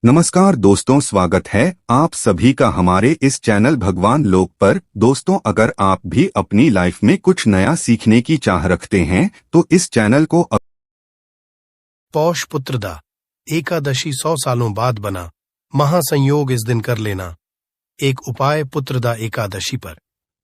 नमस्कार दोस्तों, स्वागत है आप सभी का हमारे इस चैनल भगवान लोक पर। दोस्तों, अगर आप भी अपनी लाइफ में कुछ नया सीखने की चाह रखते हैं तो इस चैनल को पौष पुत्रदा एकादशी 100 सालों बाद बना, महासंयोग इस दिन कर लेना। एक उपाय पुत्रदा एकादशी पर।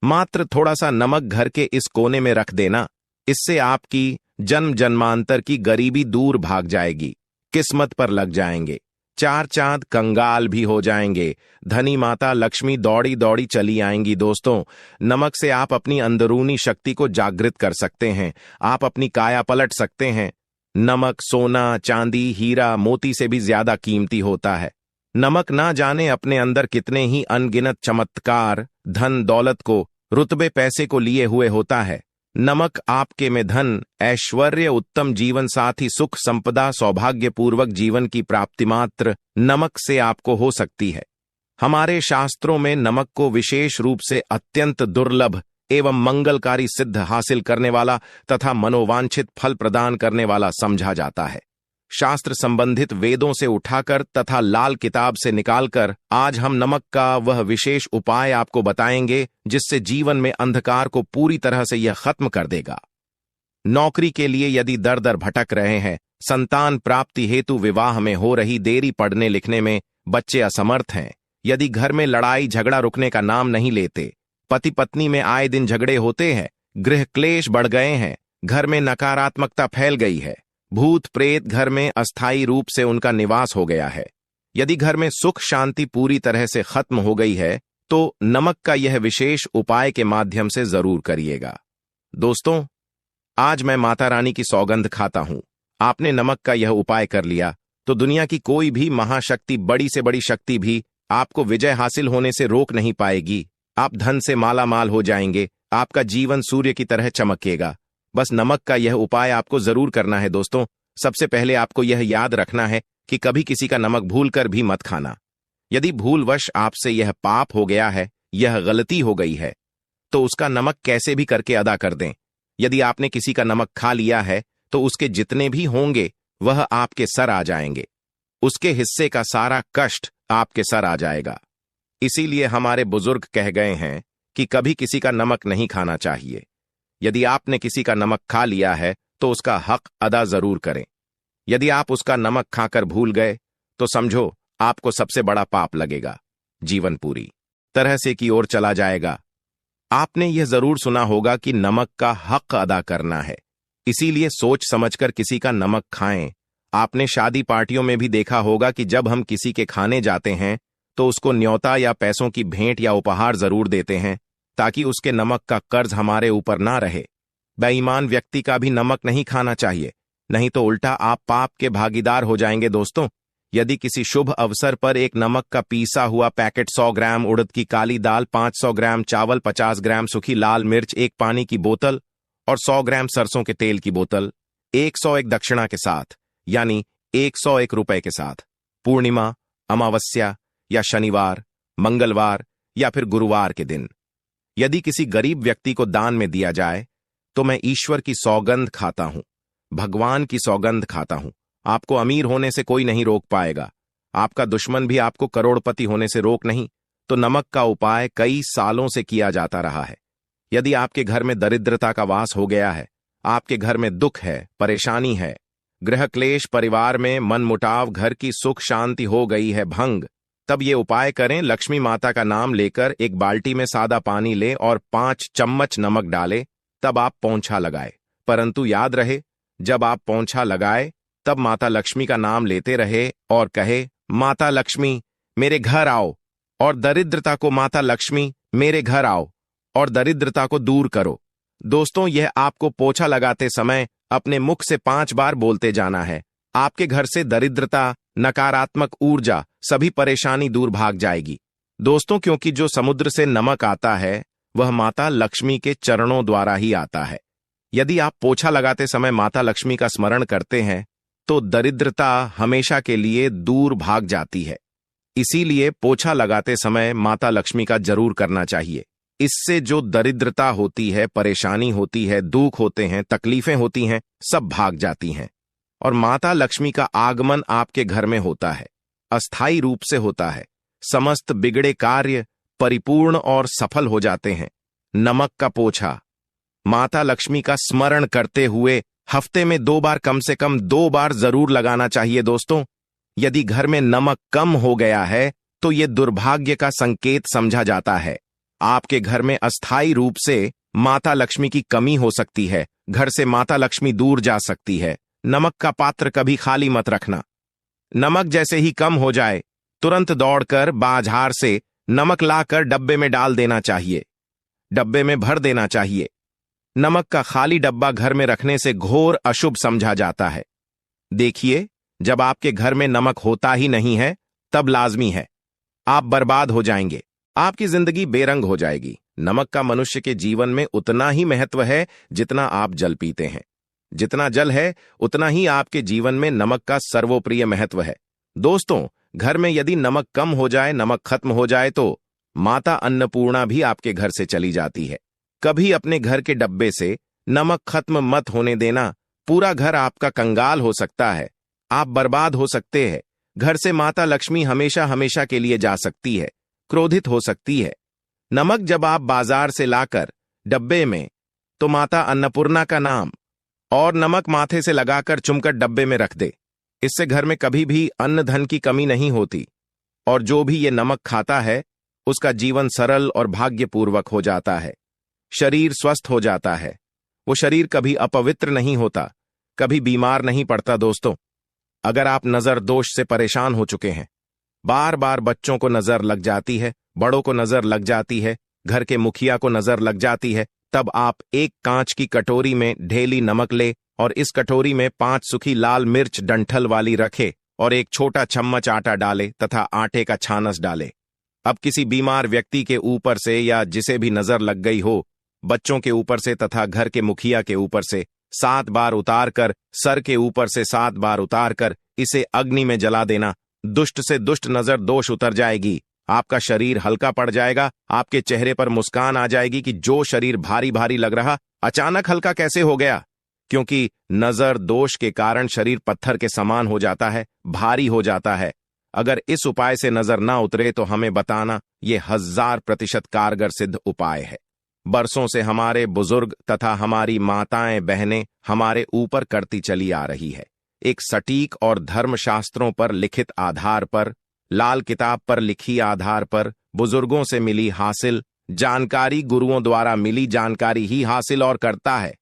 मात्र थोड़ा सा नमक घर के इस कोने में रख देना, इससे आपकी जन्म जन्मांतर की गरीबी दूर भाग जाएगी, किस्मत पर लग जाएंगे, चार चांद कंगाल भी हो जाएंगे, धनी माता लक्ष्मी दौड़ी दौड़ी चली आएंगी। दोस्तों, नमक से आप अपनी अंदरूनी शक्ति को जागृत कर सकते हैं, आप अपनी काया पलट सकते हैं। नमक सोना, चांदी, हीरा, मोती से भी ज्यादा कीमती होता है। नमक ना जाने अपने अंदर कितने ही अनगिनत चमत्कार, धन दौलत को, रुतबे पैसे को लिए हुए होता है। नमक आपके में धन, ऐश्वर्य, उत्तम जीवन साथी, सुख, संपदा, सौभाग्यपूर्वक जीवन की प्राप्ति मात्र नमक से आपको हो सकती है। हमारे शास्त्रों में नमक को विशेष रूप से अत्यंत दुर्लभ एवं मंगलकारी सिद्ध हासिल करने वाला तथा मनोवांछित फल प्रदान करने वाला समझा जाता है। शास्त्र संबंधित वेदों से उठाकर तथा लाल किताब से निकालकर आज हम नमक का वह विशेष उपाय आपको बताएंगे जिससे जीवन में अंधकार को पूरी तरह से यह खत्म कर देगा। नौकरी के लिए यदि दर दर भटक रहे हैं, संतान प्राप्ति हेतु विवाह में हो रही देरी, पढ़ने लिखने में बच्चे असमर्थ हैं, यदि घर में लड़ाई झगड़ा रुकने का नाम नहीं लेते, पति पत्नी में आए दिन झगड़े होते हैं, गृह क्लेश बढ़ गए हैं, घर में नकारात्मकता फैल गई है, भूत प्रेत घर में अस्थायी रूप से उनका निवास हो गया है, यदि घर में सुख शांति पूरी तरह से खत्म हो गई है, तो नमक का यह विशेष उपाय के माध्यम से जरूर करिएगा। दोस्तों, आज मैं माता रानी की सौगंध खाता हूं, आपने नमक का यह उपाय कर लिया तो दुनिया की कोई भी महाशक्ति, बड़ी से बड़ी शक्ति भी आपको विजय हासिल होने से रोक नहीं पाएगी। आप धन से माला माल हो जाएंगे, आपका जीवन सूर्य की तरह चमकेगा। बस नमक का यह उपाय आपको जरूर करना है। दोस्तों, सबसे पहले आपको यह याद रखना है कि कभी किसी का नमक भूलकर भी मत खाना। यदि भूलवश आपसे यह पाप हो गया है, यह गलती हो गई है, तो उसका नमक कैसे भी करके अदा कर दें। यदि आपने किसी का नमक खा लिया है तो उसके जितने भी होंगे वह आपके सर आ जाएंगे, उसके हिस्से का सारा कष्ट आपके सर आ जाएगा। इसीलिए हमारे बुजुर्ग कह गए हैं कि कभी किसी का नमक नहीं खाना चाहिए। यदि आपने किसी का नमक खा लिया है तो उसका हक अदा जरूर करें। यदि आप उसका नमक खाकर भूल गए तो समझो आपको सबसे बड़ा पाप लगेगा, जीवन पूरी तरह से की ओर चला जाएगा। आपने यह जरूर सुना होगा कि नमक का हक अदा करना है, इसीलिए सोच समझकर किसी का नमक खाएं। आपने शादी पार्टियों में भी देखा होगा कि जब हम किसी के खाने जाते हैं तो उसको न्योता या पैसों की भेंट या उपहार जरूर देते हैं ताकि उसके नमक का कर्ज हमारे ऊपर ना रहे। बेईमान व्यक्ति का भी नमक नहीं खाना चाहिए, नहीं तो उल्टा आप पाप के भागीदार हो जाएंगे। दोस्तों, यदि किसी शुभ अवसर पर एक नमक का पीसा हुआ पैकेट, 100 ग्राम उड़द की काली दाल, 500 ग्राम चावल, 50 ग्राम सूखी लाल मिर्च, एक पानी की बोतल और 100 ग्राम सरसों के तेल की बोतल 101 दक्षिणा के साथ, यानी 101 रुपए के साथ, पूर्णिमा, अमावस्या या शनिवार, मंगलवार या फिर गुरुवार के दिन यदि किसी गरीब व्यक्ति को दान में दिया जाए तो मैं ईश्वर की सौगंध खाता हूं, भगवान की सौगंध खाता हूं। आपको अमीर होने से कोई नहीं रोक पाएगा, आपका दुश्मन भी आपको करोड़पति होने से रोक नहीं। तो नमक का उपाय कई सालों से किया जाता रहा है। यदि आपके घर में दरिद्रता का वास हो गया है, आपके घर में दुख है, परेशानी है, गृह क्लेश, परिवार में मनमुटाव, घर की सुख शांति हो गई है भंग, तब ये उपाय करें। लक्ष्मी माता का नाम लेकर एक बाल्टी में सादा पानी ले और 5 चम्मच नमक डाले, तब आप पोंछा लगाए। परंतु याद रहे, जब आप पोंछा लगाए तब माता लक्ष्मी का नाम लेते रहे और कहे, माता लक्ष्मी मेरे घर आओ और दरिद्रता को, माता लक्ष्मी मेरे घर आओ और दरिद्रता को दूर करो। दोस्तों, यह आपको पोछा लगाते समय अपने मुख से 5 बार बोलते जाना है। आपके घर से दरिद्रता, नकारात्मक ऊर्जा, सभी परेशानी दूर भाग जाएगी। दोस्तों, क्योंकि जो समुद्र से नमक आता है वह माता लक्ष्मी के चरणों द्वारा ही आता है। यदि आप पोछा लगाते समय माता लक्ष्मी का स्मरण करते हैं तो दरिद्रता हमेशा के लिए दूर भाग जाती है। इसीलिए पोछा लगाते समय माता लक्ष्मी का जरूर करना चाहिए। इससे जो दरिद्रता होती है, परेशानी होती है, दुख होते हैं, तकलीफें होती हैं, सब भाग जाती हैं और माता लक्ष्मी का आगमन आपके घर में होता है। अस्थायी रूप से होता है। समस्त बिगड़े कार्य परिपूर्ण और सफल हो जाते हैं। नमक का पोछा। माता लक्ष्मी का स्मरण करते हुए हफ्ते में 2 बार, कम से कम 2 बार जरूर लगाना चाहिए दोस्तों। यदि घर में नमक कम हो गया है तो यह दुर्भाग्य का संकेत समझा जाता है। आपके घर में अस्थायी रूप से माता लक्ष्मी की कमी हो सकती है। घर से माता लक्ष्मी दूर जा सकती है। नमक का पात्र कभी खाली मत रखना। नमक जैसे ही कम हो जाए तुरंत दौड़कर बाजार से नमक लाकर डब्बे में डाल देना चाहिए, डब्बे में भर देना चाहिए। नमक का खाली डब्बा घर में रखने से घोर अशुभ समझा जाता है। देखिए, जब आपके घर में नमक होता ही नहीं है तब लाजमी है आप बर्बाद हो जाएंगे, आपकी जिंदगी बेरंग हो जाएगी। नमक का मनुष्य के जीवन में उतना ही महत्व है जितना आप जल पीते हैं। जितना जल है उतना ही आपके जीवन में नमक का सर्वोप्रिय महत्व है। दोस्तों, घर में यदि नमक कम हो जाए, नमक खत्म हो जाए तो माता अन्नपूर्णा भी आपके घर से चली जाती है। कभी अपने घर के डब्बे से नमक खत्म मत होने देना। पूरा घर आपका कंगाल हो सकता है, आप बर्बाद हो सकते हैं। घर से माता लक्ष्मी हमेशा हमेशा के लिए जा सकती है, क्रोधित हो सकती है। नमक जब आप बाजार से लाकर डब्बे में, तो माता अन्नपूर्णा का नाम और नमक माथे से लगाकर चुमकर डब्बे में रख दे। इससे घर में कभी भी अन्न धन की कमी नहीं होती और जो भी ये नमक खाता है उसका जीवन सरल और भाग्यपूर्वक हो जाता है। शरीर स्वस्थ हो जाता है, वो शरीर कभी अपवित्र नहीं होता, कभी बीमार नहीं पड़ता। दोस्तों, अगर आप नजर दोष से परेशान हो चुके हैं, बार बार बच्चों को नजर लग जाती है, बड़ों को नजर लग जाती है, घर के मुखिया को नजर लग जाती है, तब आप एक कांच की कटोरी में ढेली नमक ले और इस कटोरी में 5 सूखी लाल मिर्च डंठल वाली रखे और एक छोटा चम्मच आटा डाले तथा आटे का छानस डाले। अब किसी बीमार व्यक्ति के ऊपर से या जिसे भी नजर लग गई हो, बच्चों के ऊपर से तथा घर के मुखिया के ऊपर से 7 बार उतार कर, सर के ऊपर से 7 बार उतार कर इसे अग्नि में जला देना। दुष्ट से दुष्ट नजर दोष उतर जाएगी, आपका शरीर हल्का पड़ जाएगा, आपके चेहरे पर मुस्कान आ जाएगी कि जो शरीर भारी भारी लग रहा अचानक हल्का कैसे हो गया। क्योंकि नजर दोष के कारण शरीर पत्थर के समान हो जाता है, भारी हो जाता है। अगर इस उपाय से नजर ना उतरे तो हमें बताना, यह 1000% कारगर सिद्ध उपाय है। बरसों से हमारे बुजुर्ग तथा हमारी माताएं बहनें हमारे ऊपर करती चली आ रही है। एक सटीक और धर्मशास्त्रों पर लिखित आधार पर, लाल किताब पर लिखी आधार पर, बुजुर्गों से मिली हासिल जानकारी, गुरुओं द्वारा मिली जानकारी ही हासिल और करता है।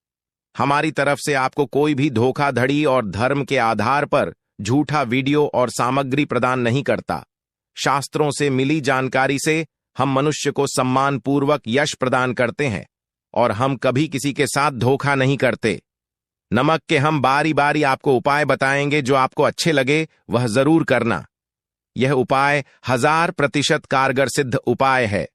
हमारी तरफ से आपको कोई भी धोखाधड़ी और धर्म के आधार पर झूठा वीडियो और सामग्री प्रदान नहीं करता। शास्त्रों से मिली जानकारी से हम मनुष्य को सम्मानपूर्वक यश प्रदान करते हैं और हम कभी किसी के साथ धोखा नहीं करते। नमक के हम बारी बारी आपको उपाय बताएंगे, जो आपको अच्छे लगे वह जरूर करना। यह उपाय 1000% कारगर सिद्ध उपाय है।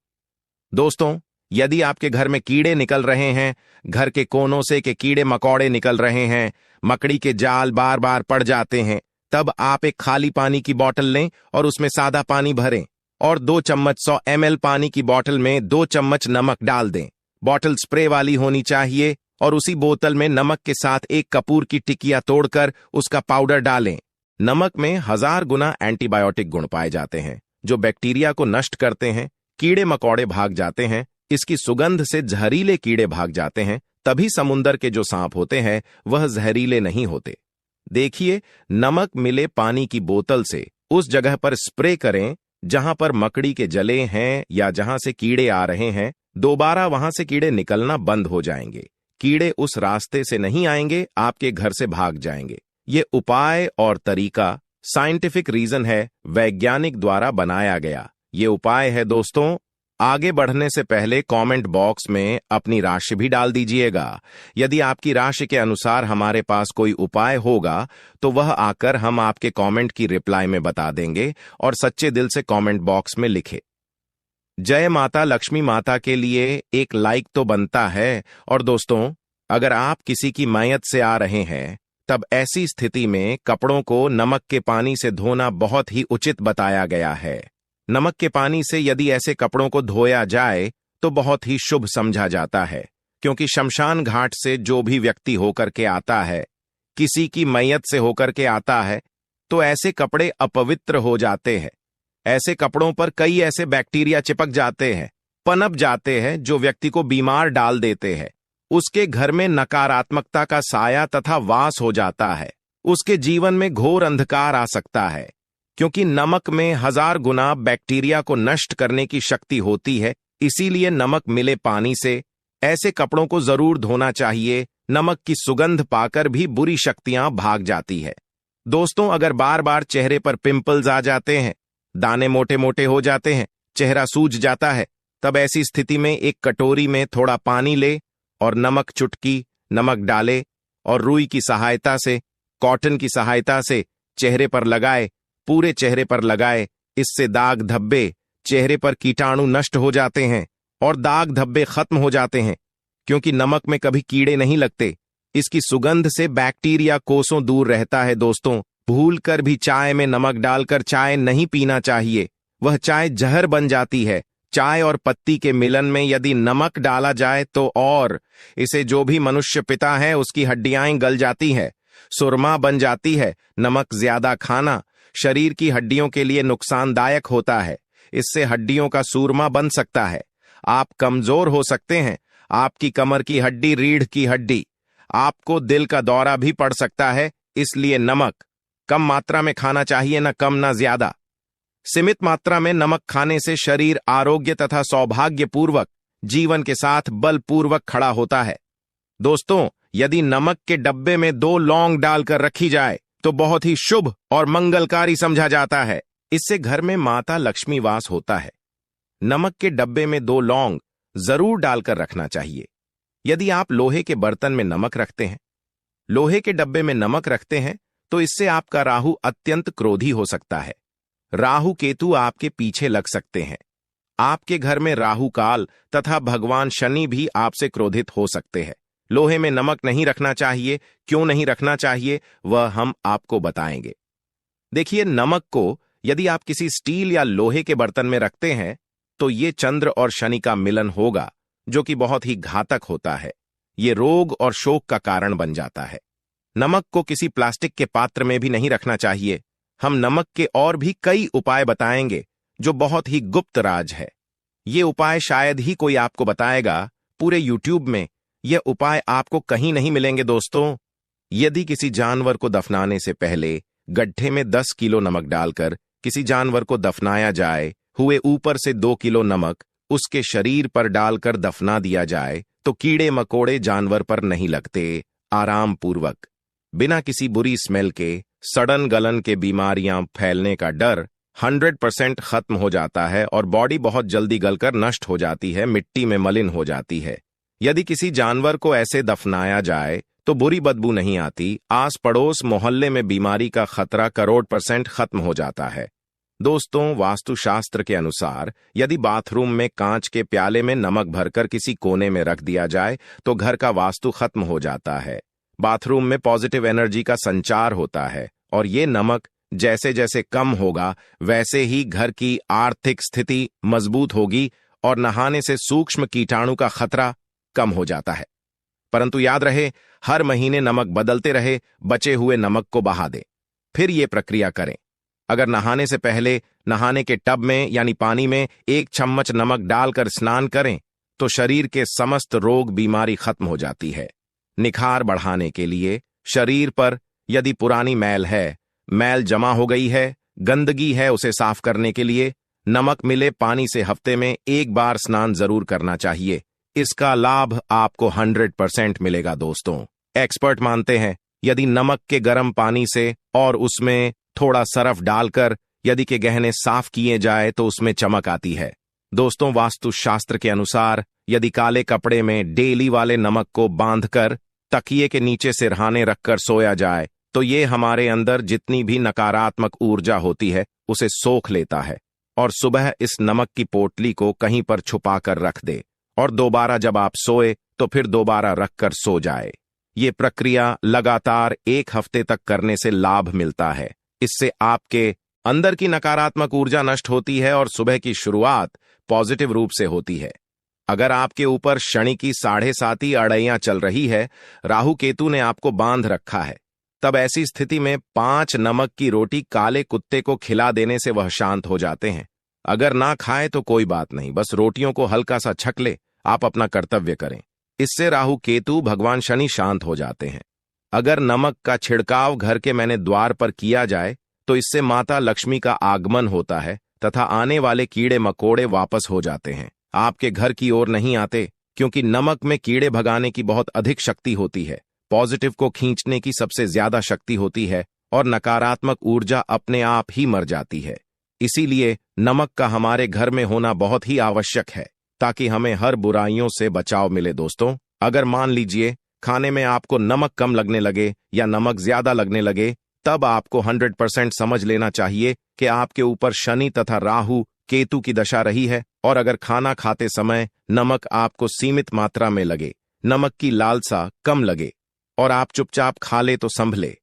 दोस्तों, यदि आपके घर में कीड़े निकल रहे हैं, घर के कोनों से के कीड़े मकोड़े निकल रहे हैं, मकड़ी के जाल बार बार पड़ जाते हैं, तब आप एक खाली पानी की बोतल लें और उसमें सादा पानी भरें और 2 चम्मच 100 ml पानी की बोतल में 2 चम्मच नमक डाल दें। बोतल स्प्रे वाली होनी चाहिए और उसी बोतल में नमक के साथ एक कपूर की टिकिया तोड़कर उसका पाउडर डालें। नमक में 1000 गुना एंटीबायोटिक गुण पाए जाते हैं जो बैक्टीरिया को नष्ट करते हैं, कीड़े मकोड़े भाग जाते हैं। इसकी सुगंध से जहरीले कीड़े भाग जाते हैं, तभी समुंदर के जो सांप होते हैं वह जहरीले नहीं होते। देखिए, नमक मिले पानी की बोतल से उस जगह पर स्प्रे करें जहां पर मकड़ी के जले हैं या जहां से कीड़े आ रहे हैं। दोबारा वहां से कीड़े निकलना बंद हो जाएंगे, कीड़े उस रास्ते से नहीं आएंगे, आपके घर से भाग जाएंगे। ये उपाय और तरीका साइंटिफिक रीजन है, वैज्ञानिक द्वारा बनाया गया ये उपाय है। दोस्तों, आगे बढ़ने से पहले कमेंट बॉक्स में अपनी राशि भी डाल दीजिएगा। यदि आपकी राशि के अनुसार हमारे पास कोई उपाय होगा तो वह आकर हम आपके कमेंट की रिप्लाई में बता देंगे और सच्चे दिल से कमेंट बॉक्स में लिखे। जय माता लक्ष्मी माता के लिए एक लाइक तो बनता है। और दोस्तों, अगर आप किसी की मैयत से आ रहे हैं तब ऐसी स्थिति में कपड़ों को नमक के पानी से धोना बहुत ही उचित बताया गया है। नमक के पानी से यदि ऐसे कपड़ों को धोया जाए तो बहुत ही शुभ समझा जाता है, क्योंकि शमशान घाट से जो भी व्यक्ति होकर के आता है, किसी की मैयत से होकर के आता है, तो ऐसे कपड़े अपवित्र हो जाते हैं। ऐसे कपड़ों पर कई ऐसे बैक्टीरिया चिपक जाते हैं, पनप जाते हैं, जो व्यक्ति को बीमार डाल देते हैं। उसके घर में नकारात्मकता का साया तथा वास हो जाता है। उसके जीवन में घोर अंधकार आ सकता है, क्योंकि नमक में 1000 गुना बैक्टीरिया को नष्ट करने की शक्ति होती है। इसीलिए नमक मिले पानी से ऐसे कपड़ों को जरूर धोना चाहिए। नमक की सुगंध पाकर भी बुरी शक्तियां भाग जाती है। दोस्तों, अगर बार बार चेहरे पर पिंपल्स आ जाते हैं, दाने मोटे मोटे हो जाते हैं, चेहरा सूज जाता है, तब ऐसी स्थिति में एक कटोरी में थोड़ा पानी ले और नमक चुटकी नमक डाले और रुई की सहायता से, कॉटन की सहायता से चेहरे पर लगाए, पूरे चेहरे पर लगाए। इससे दाग धब्बे, चेहरे पर कीटाणु नष्ट हो जाते हैं और दाग धब्बे खत्म हो जाते हैं, क्योंकि नमक में कभी कीड़े नहीं लगते। इसकी सुगंध से बैक्टीरिया कोसों दूर रहता है। दोस्तों, भूलकर भी चाय में नमक डालकर चाय नहीं पीना चाहिए, वह चाय जहर बन जाती है। चाय और पत्ती के मिलन में यदि नमक डाला जाए तो और इसे जो भी मनुष्य पिता है उसकी हड्डियां गल जाती है, सुरमा बन जाती है। नमक ज्यादा खाना शरीर की हड्डियों के लिए नुकसानदायक होता है। इससे हड्डियों का सूरमा बन सकता है, आप कमजोर हो सकते हैं, आपकी कमर की हड्डी, रीढ़ की हड्डी, आपको दिल का दौरा भी पड़ सकता है। इसलिए नमक कम मात्रा में खाना चाहिए, न कम न ज्यादा। सीमित मात्रा में नमक खाने से शरीर आरोग्य तथा सौभाग्यपूर्वक जीवन के साथ बलपूर्वक खड़ा होता है। दोस्तों, यदि नमक के डब्बे में 2 लौंग डालकर रखी जाए तो बहुत ही शुभ और मंगलकारी समझा जाता है। इससे घर में माता लक्ष्मी वास होता है। नमक के डब्बे में 2 लौंग जरूर डालकर रखना चाहिए। यदि आप लोहे के बर्तन में नमक रखते हैं, लोहे के डब्बे में नमक रखते हैं, तो इससे आपका राहु अत्यंत क्रोधी हो सकता है। राहु केतु आपके पीछे लग सकते हैं। आपके घर में राहु काल तथा भगवान शनि भी आपसे क्रोधित हो सकते हैं। लोहे में नमक नहीं रखना चाहिए। क्यों नहीं रखना चाहिए, वह हम आपको बताएंगे। देखिए, नमक को यदि आप किसी स्टील या लोहे के बर्तन में रखते हैं तो ये चंद्र और शनि का मिलन होगा, जो कि बहुत ही घातक होता है। ये रोग और शोक का कारण बन जाता है। नमक को किसी प्लास्टिक के पात्र में भी नहीं रखना चाहिए। हम नमक के और भी कई उपाय बताएंगे जो बहुत ही गुप्त राज है। ये उपाय शायद ही कोई आपको बताएगा। पूरे यूट्यूब में ये उपाय आपको कहीं नहीं मिलेंगे। दोस्तों, यदि किसी जानवर को दफनाने से पहले गड्ढे में 10 किलो नमक डालकर किसी जानवर को दफनाया जाए, हुए ऊपर से 2 किलो नमक उसके शरीर पर डालकर दफना दिया जाए, तो कीड़े मकोड़े जानवर पर नहीं लगते। आराम पूर्वक, बिना किसी बुरी स्मेल के, सड़न गलन के बीमारियां फैलने का डर 100% खत्म हो जाता है और बॉडी बहुत जल्दी गलकर नष्ट हो जाती है, मिट्टी में मलिन हो जाती है। यदि किसी जानवर को ऐसे दफनाया जाए तो बुरी बदबू नहीं आती। आस पड़ोस मोहल्ले में बीमारी का खतरा 100% खत्म हो जाता है। दोस्तों, वास्तुशास्त्र के अनुसार यदि बाथरूम में कांच के प्याले में नमक भरकर किसी कोने में रख दिया जाए तो घर का वास्तु खत्म हो जाता है। बाथरूम में पॉजिटिव एनर्जी का संचार होता है और ये नमक जैसे जैसे कम होगा वैसे ही घर की आर्थिक स्थिति मजबूत होगी और नहाने से सूक्ष्म कीटाणु का खतरा कम हो जाता है। परंतु याद रहे, हर महीने नमक बदलते रहे, बचे हुए नमक को बहा दें, फिर ये प्रक्रिया करें। अगर नहाने से पहले नहाने के टब में यानी पानी में 1 चम्मच नमक डालकर स्नान करें तो शरीर के समस्त रोग बीमारी खत्म हो जाती है। निखार बढ़ाने के लिए शरीर पर यदि पुरानी मैल है, मैल जमा हो गई है, गंदगी है, उसे साफ करने के लिए नमक मिले पानी से हफ्ते में 1 बार स्नान जरूर करना चाहिए। इसका लाभ आपको 100% मिलेगा। दोस्तों, एक्सपर्ट मानते हैं यदि नमक के गर्म पानी से और उसमें थोड़ा सरफ डालकर यदि के गहने साफ किए जाए तो उसमें चमक आती है। दोस्तों, वास्तुशास्त्र के अनुसार यदि काले कपड़े में डेली वाले नमक को बांधकर तकिए के नीचे सिरहाने रखकर सोया जाए तो ये हमारे अंदर जितनी भी नकारात्मक ऊर्जा होती है उसे सोख लेता है और सुबह इस नमक की पोटली को कहीं पर छुपा कर रख दे और दोबारा जब आप सोए तो फिर दोबारा रखकर सो जाए। ये प्रक्रिया लगातार 1 हफ्ते तक करने से लाभ मिलता है। इससे आपके अंदर की नकारात्मक ऊर्जा नष्ट होती है और सुबह की शुरुआत पॉजिटिव रूप से होती है। अगर आपके ऊपर शनि की 7.5 अड़ैयां चल रही है, राहु केतु ने आपको बांध रखा है, तब ऐसी स्थिति में 5 नमक की रोटी काले कुत्ते को खिला देने से वह शांत हो जाते हैं। अगर ना खाए तो कोई बात नहीं, बस रोटियों को हल्का सा छक ले, आप अपना कर्तव्य करें। इससे राहु केतु भगवान शनि शांत हो जाते हैं। अगर नमक का छिड़काव घर के मैंने द्वार पर किया जाए तो इससे माता लक्ष्मी का आगमन होता है तथा आने वाले कीड़े मकोड़े वापस हो जाते हैं, आपके घर की ओर नहीं आते, क्योंकि नमक में कीड़े भगाने की बहुत अधिक शक्ति होती है, पॉजिटिव को खींचने की सबसे ज्यादा शक्ति होती है और नकारात्मक ऊर्जा अपने आप ही मर जाती है। इसीलिए नमक का हमारे घर में होना बहुत ही आवश्यक है ताकि हमें हर बुराइयों से बचाव मिले। दोस्तों, अगर मान लीजिए खाने में आपको नमक कम लगने लगे या नमक ज्यादा लगने लगे, तब आपको 100% समझ लेना चाहिए कि आपके ऊपर शनि तथा राहु केतु की दशा रही है। और अगर खाना खाते समय नमक आपको सीमित मात्रा में लगे, नमक की लालसा कम लगे और आप चुपचाप खा ले तो संभले।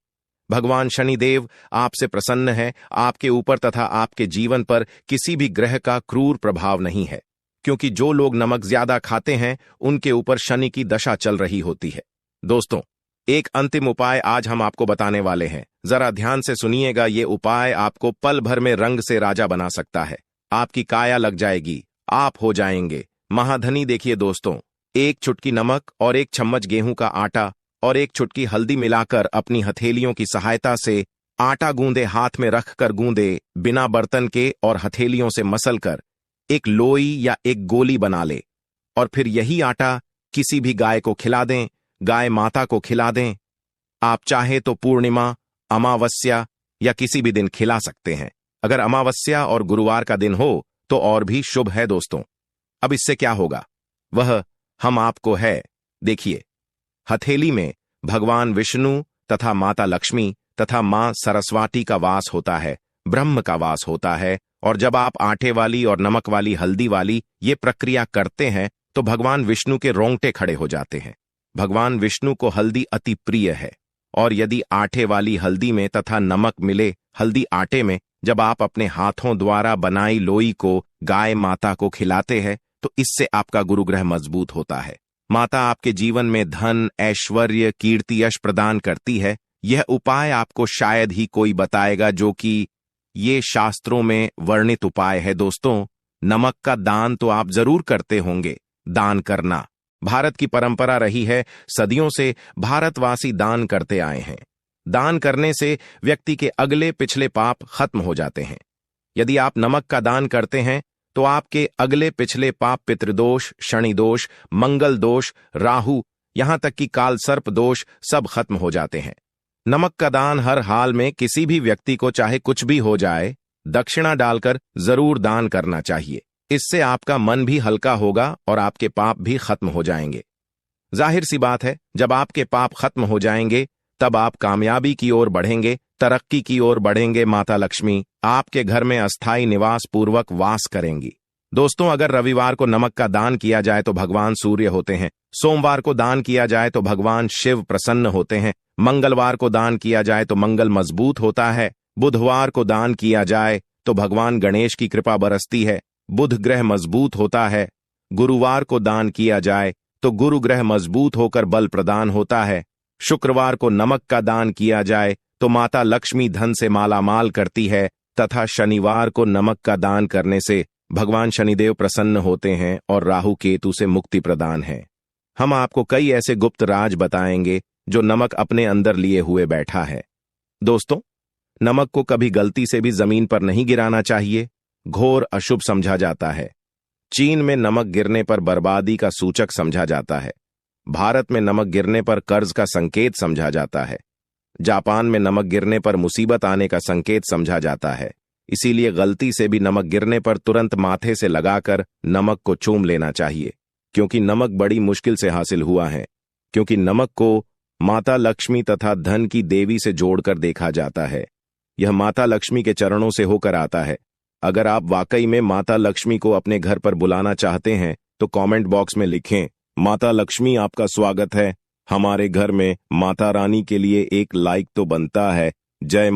भगवान शनिदेव आपसे प्रसन्न है, आपके ऊपर तथा आपके जीवन पर किसी भी ग्रह का क्रूर प्रभाव नहीं है, क्योंकि जो लोग नमक ज्यादा खाते हैं उनके ऊपर शनि की दशा चल रही होती है। दोस्तों, एक अंतिम उपाय आज हम आपको बताने वाले हैं, जरा ध्यान से सुनिएगा। ये उपाय आपको पल भर में रंग से राजा बना सकता है, आपकी काया लग जाएगी, आप हो जाएंगे महाधनी। देखिए दोस्तों, 1 चुटकी नमक और 1 चम्मच गेहूं का आटा और 1 चुटकी हल्दी मिलाकर अपनी हथेलियों की सहायता से आटा गूंदे, हाथ में रखकर गूंदे, बिना बर्तन के और हथेलियों से मसलकर एक लोई या एक गोली बना ले और फिर यही आटा किसी भी गाय को खिला दें, गाय माता को खिला दें। आप चाहे तो पूर्णिमा, अमावस्या या किसी भी दिन खिला सकते हैं। अगर अमावस्या और गुरुवार का दिन हो तो और भी शुभ है। दोस्तों, अब इससे क्या होगा वह हम आपको है, देखिए। हथेली में भगवान विष्णु तथा माता लक्ष्मी तथा मां सरस्वती का वास होता है, ब्रह्म का वास होता है। और जब आप आटे वाली और नमक वाली हल्दी वाली ये प्रक्रिया करते हैं तो भगवान विष्णु के रोंगटे खड़े हो जाते हैं। भगवान विष्णु को हल्दी अति प्रिय है और यदि आटे वाली हल्दी में तथा नमक मिले हल्दी आटे में, जब आप अपने हाथों द्वारा बनाई लोई को गाय माता को खिलाते हैं तो इससे आपका गुरुग्रह मजबूत होता है। माता आपके जीवन में धन, ऐश्वर्य, कीर्ति, यश प्रदान करती है। यह उपाय आपको शायद ही कोई बताएगा, जो कि ये शास्त्रों में वर्णित उपाय है। दोस्तों, नमक का दान तो आप जरूर करते होंगे। दान करना भारत की परंपरा रही है, सदियों से भारतवासी दान करते आए हैं। दान करने से व्यक्ति के अगले पिछले पाप खत्म हो जाते हैं। यदि आप नमक का दान करते हैं तो आपके अगले पिछले पाप, पितृदोष, शनि दोष, मंगल दोष, राहु, यहां तक कि काल सर्प दोष सब खत्म हो जाते हैं। नमक का दान हर हाल में किसी भी व्यक्ति को, चाहे कुछ भी हो जाए, दक्षिणा डालकर जरूर दान करना चाहिए। इससे आपका मन भी हल्का होगा और आपके पाप भी खत्म हो जाएंगे। जाहिर सी बात है, जब आपके पाप खत्म हो जाएंगे तब आप कामयाबी की ओर बढ़ेंगे, तरक्की की ओर बढ़ेंगे। माता लक्ष्मी आपके घर में अस्थायी निवास पूर्वक वास करेंगी। दोस्तों, अगर रविवार को नमक का दान किया जाए तो भगवान सूर्य होते हैं, सोमवार को दान किया जाए तो भगवान शिव प्रसन्न होते हैं, मंगलवार को दान किया जाए तो मंगल मजबूत होता है, बुधवार को दान किया जाए तो भगवान गणेश की कृपा बरसती है, बुध ग्रह मजबूत होता है, गुरुवार को दान किया जाए तो गुरु ग्रह मजबूत होकर बल प्रदान होता है, शुक्रवार को नमक का दान किया जाए तो माता लक्ष्मी धन से मालामाल करती है तथा शनिवार को नमक का दान करने से भगवान शनिदेव प्रसन्न होते हैं और राहु केतु से मुक्ति प्रदान है। हम आपको कई ऐसे गुप्त राज बताएंगे जो नमक अपने अंदर लिए हुए बैठा है। दोस्तों, नमक को कभी गलती से भी जमीन पर नहीं गिराना चाहिए, घोर अशुभ समझा जाता है। चीन में नमक गिरने पर बर्बादी का सूचक समझा जाता है। भारत में नमक गिरने पर कर्ज का संकेत समझा जाता है। जापान में नमक गिरने पर मुसीबत आने का संकेत समझा जाता है। इसीलिए गलती से भी नमक गिरने पर तुरंत माथे से लगाकर नमक को चूम लेना चाहिए, क्योंकि नमक बड़ी मुश्किल से हासिल हुआ है। क्योंकि नमक को माता लक्ष्मी तथा धन की देवी से जोड़कर देखा जाता है। यह माता लक्ष्मी के चरणों से होकर आता है। अगर आप वाकई में माता लक्ष्मी को अपने घर पर बुलाना चाहते हैं तो कमेंट बॉक्स में लिखें, माता लक्ष्मी आपका स्वागत है हमारे घर में। माता रानी के लिए एक लाइक तो बनता है। जय